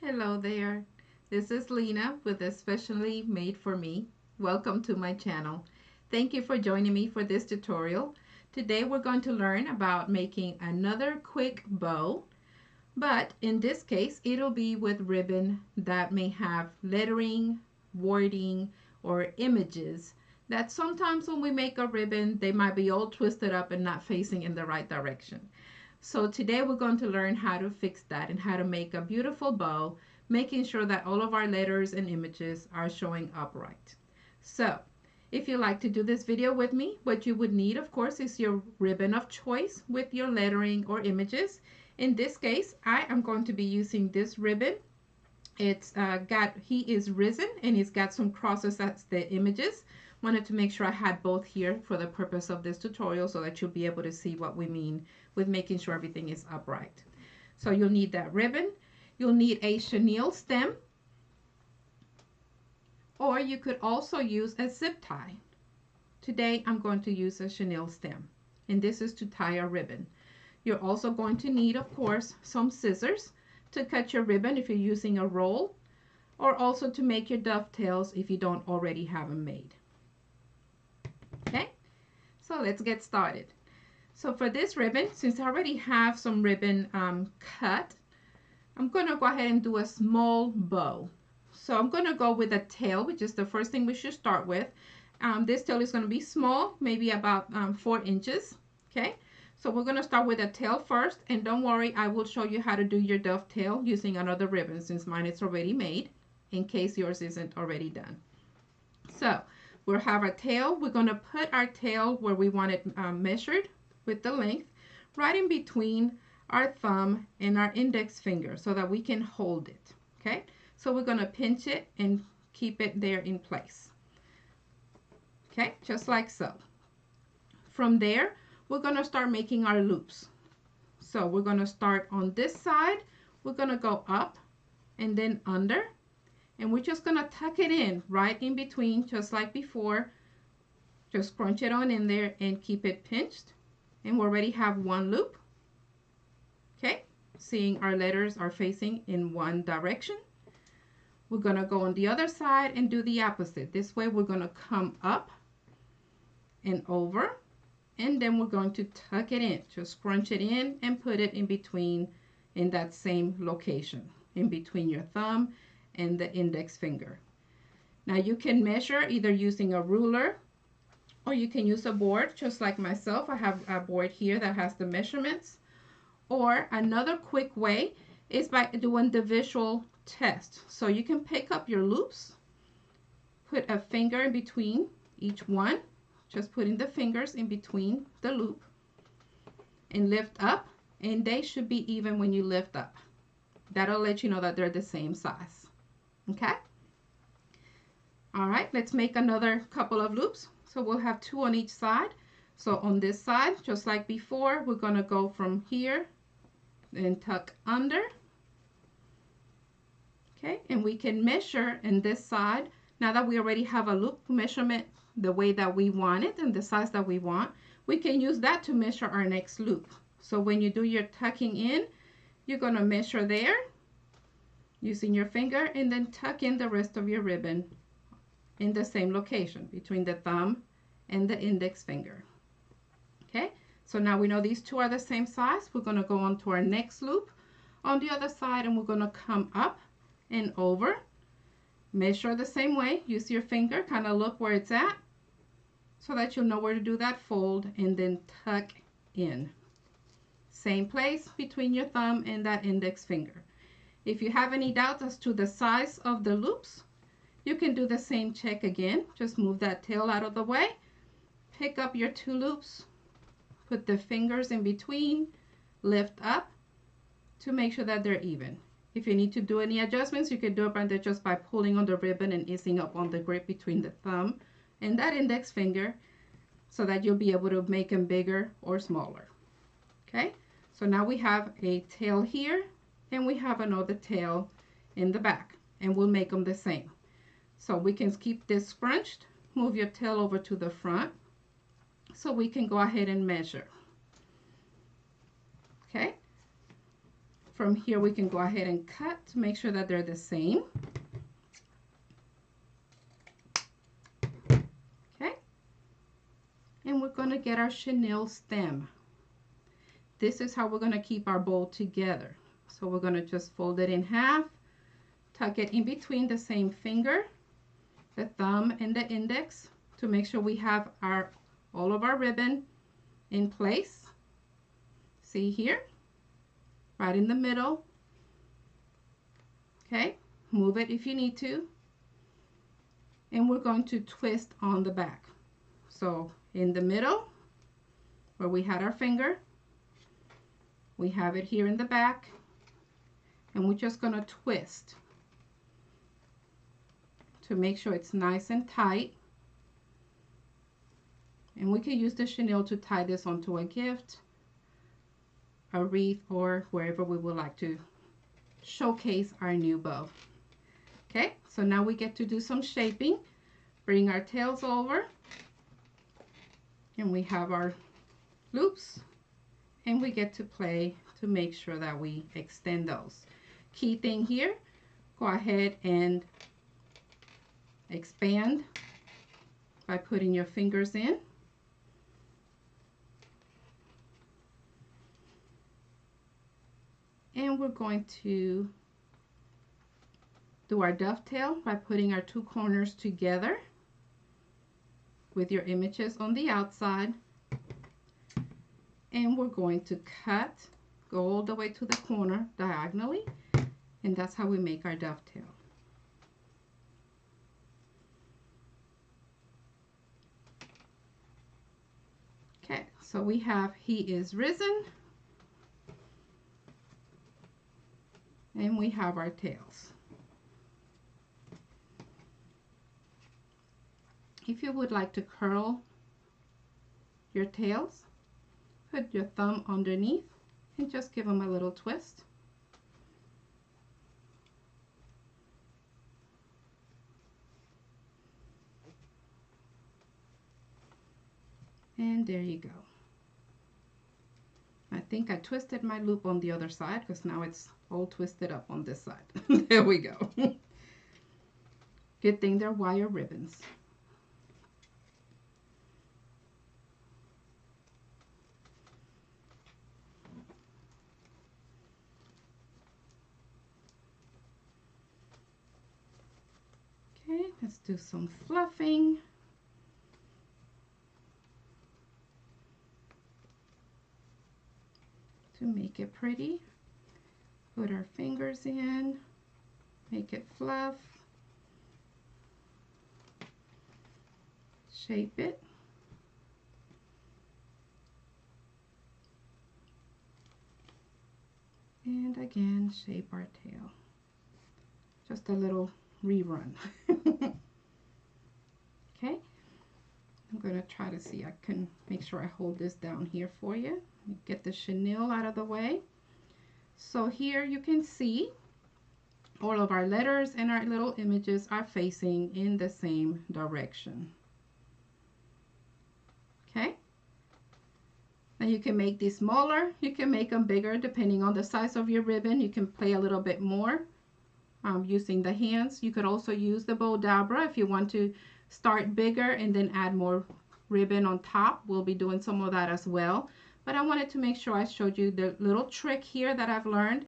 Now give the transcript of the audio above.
Hello there. This is Lena with Especially Made for Me. Welcome to my channel. Thank you for joining me for this tutorial. Today we're going to learn about making another quick bow, but in this case it'll be with ribbon that may have lettering, wording, or images that sometimes when we make a ribbon they might be all twisted up and not facing in the right direction. So today we're going to learn how to fix that and how to make a beautiful bow, making sure that all of our letters and images are showing upright. So if you like to do this video with me, what you would need, of course, is your ribbon of choice with your lettering or images. In this case, I am going to be using this ribbon. It's he is risen and it's got some crosses as the images. Wanted to make sure I had both here for the purpose of this tutorial so that you'll be able to see what we mean with making sure everything is upright. So you'll need that ribbon. You'll need a chenille stem, or you could also use a zip tie. Today I'm going to use a chenille stem, and this is to tie a ribbon. You're also going to need, of course, some scissors to cut your ribbon if you're using a roll, or also to make your dovetails if you don't already have them made. Okay, so let's get started. So for this ribbon, since I already have some ribbon cut, I'm going to go ahead and do a small bow. So I'm going to go with a tail, which is the first thing we should start with. This tail is going to be small, maybe about 4 inches. Okay, so we're going to start with a tail first, and don't worry, I will show you how to do your dovetail using another ribbon since mine is already made, in case yours isn't already done. So we'll have our tail. We're going to put our tail where we want it measured with the length, right in between our thumb and our index finger so that we can hold it. Okay, so we're going to pinch it and keep it there in place. Okay, just like so. From there, we're going to start making our loops. So we're going to start on this side. We're going to go up and then under, and we're just going to tuck it in right in between, just like before. Just crunch it on in there and keep it pinched, and we already have one loop. Okay, seeing our letters are facing in one direction. We're going to go on the other side and do the opposite. This way we're going to come up and over, and then we're going to tuck it in. Just crunch it in and put it in between, in that same location, in between your thumb and the index finger. Now you can measure either using a ruler, or you can use a board, just like myself. I have a board here that has the measurements. Or another quick way is by doing the visual test. So you can pick up your loops, put a finger in between each one, just putting the fingers in between the loop, and lift up, and they should be even when you lift up. That'll let you know that they're the same size. Okay? All right, let's make another couple of loops. So we'll have 2 on each side. So on this side, just like before, we're going to go from here and tuck under. Okay, and we can measure in this side. Now that we already have a loop measurement the way that we want it and the size that we want, we can use that to measure our next loop. So when you do your tucking in, you're going to measure there using your finger, and then tuck in the rest of your ribbon in the same location between the thumb and the index finger. Okay, so now we know these two are the same size. We're going to go on to our next loop on the other side, and we're going to come up and over. Measure the same way. Use your finger, kind of look where it's at so that you'll know where to do that fold, and then tuck in. Same place between your thumb and that index finger. If you have any doubts as to the size of the loops, you can do the same check again. Just move that tail out of the way, pick up your 2 loops, put the fingers in between, lift up to make sure that they're even. If you need to do any adjustments, you can do it just by pulling on the ribbon and easing up on the grip between the thumb and that index finger so that you'll be able to make them bigger or smaller. Okay, so now we have a tail here and we have another tail in the back, and we'll make them the same. So we can keep this scrunched, move your tail over to the front so we can go ahead and measure. Okay, From here we can go ahead and cut to make sure that they're the same. Okay, and we're going to get our chenille stem. This is how we're going to keep our bowl together. So we're going to just fold it in half, tuck it in between the same finger, the thumb and the index, to make sure we have all of our ribbon in place. See here, right in the middle. Okay, move it if you need to. And we're going to twist on the back. So in the middle, where we had our finger, we have it here in the back, and we're just going to twist to make sure it's nice and tight. And we can use the chenille to tie this onto a gift, a wreath, or wherever we would like to showcase our new bow. Okay, so now we get to do some shaping. Bring our tails over, and we have our loops, and we get to play to make sure that we extend those. Key thing here, go ahead and expand by putting your fingers in. And we're going to do our dovetail by putting our two corners together with your images on the outside. And we're going to cut, go all the way to the corner diagonally, and that's how we make our dovetail. Okay, so we have "He is risen," and we have our tails. If you would like to curl your tails, put your thumb underneath and just give them a little twist. And there you go. I think I twisted my loop on the other side because now it's all twisted up on this side. There we go. Good thing they're wire ribbons. Okay, let's do some fluffing. To make it pretty, put our fingers in, make it fluff, shape it, and again shape our tail. Just a little rerun. Okay, I'm going to try to see, I can make sure I hold this down here for you. Get the chenille out of the way. So here you can see all of our letters and our little images are facing in the same direction. Okay, now you can make these smaller, you can make them bigger depending on the size of your ribbon. You can play a little bit more using the hands. You could also use the bow dabra if you want to start bigger and then add more ribbon on top. We'll be doing some of that as well. But I wanted to make sure I showed you the little trick here that I've learned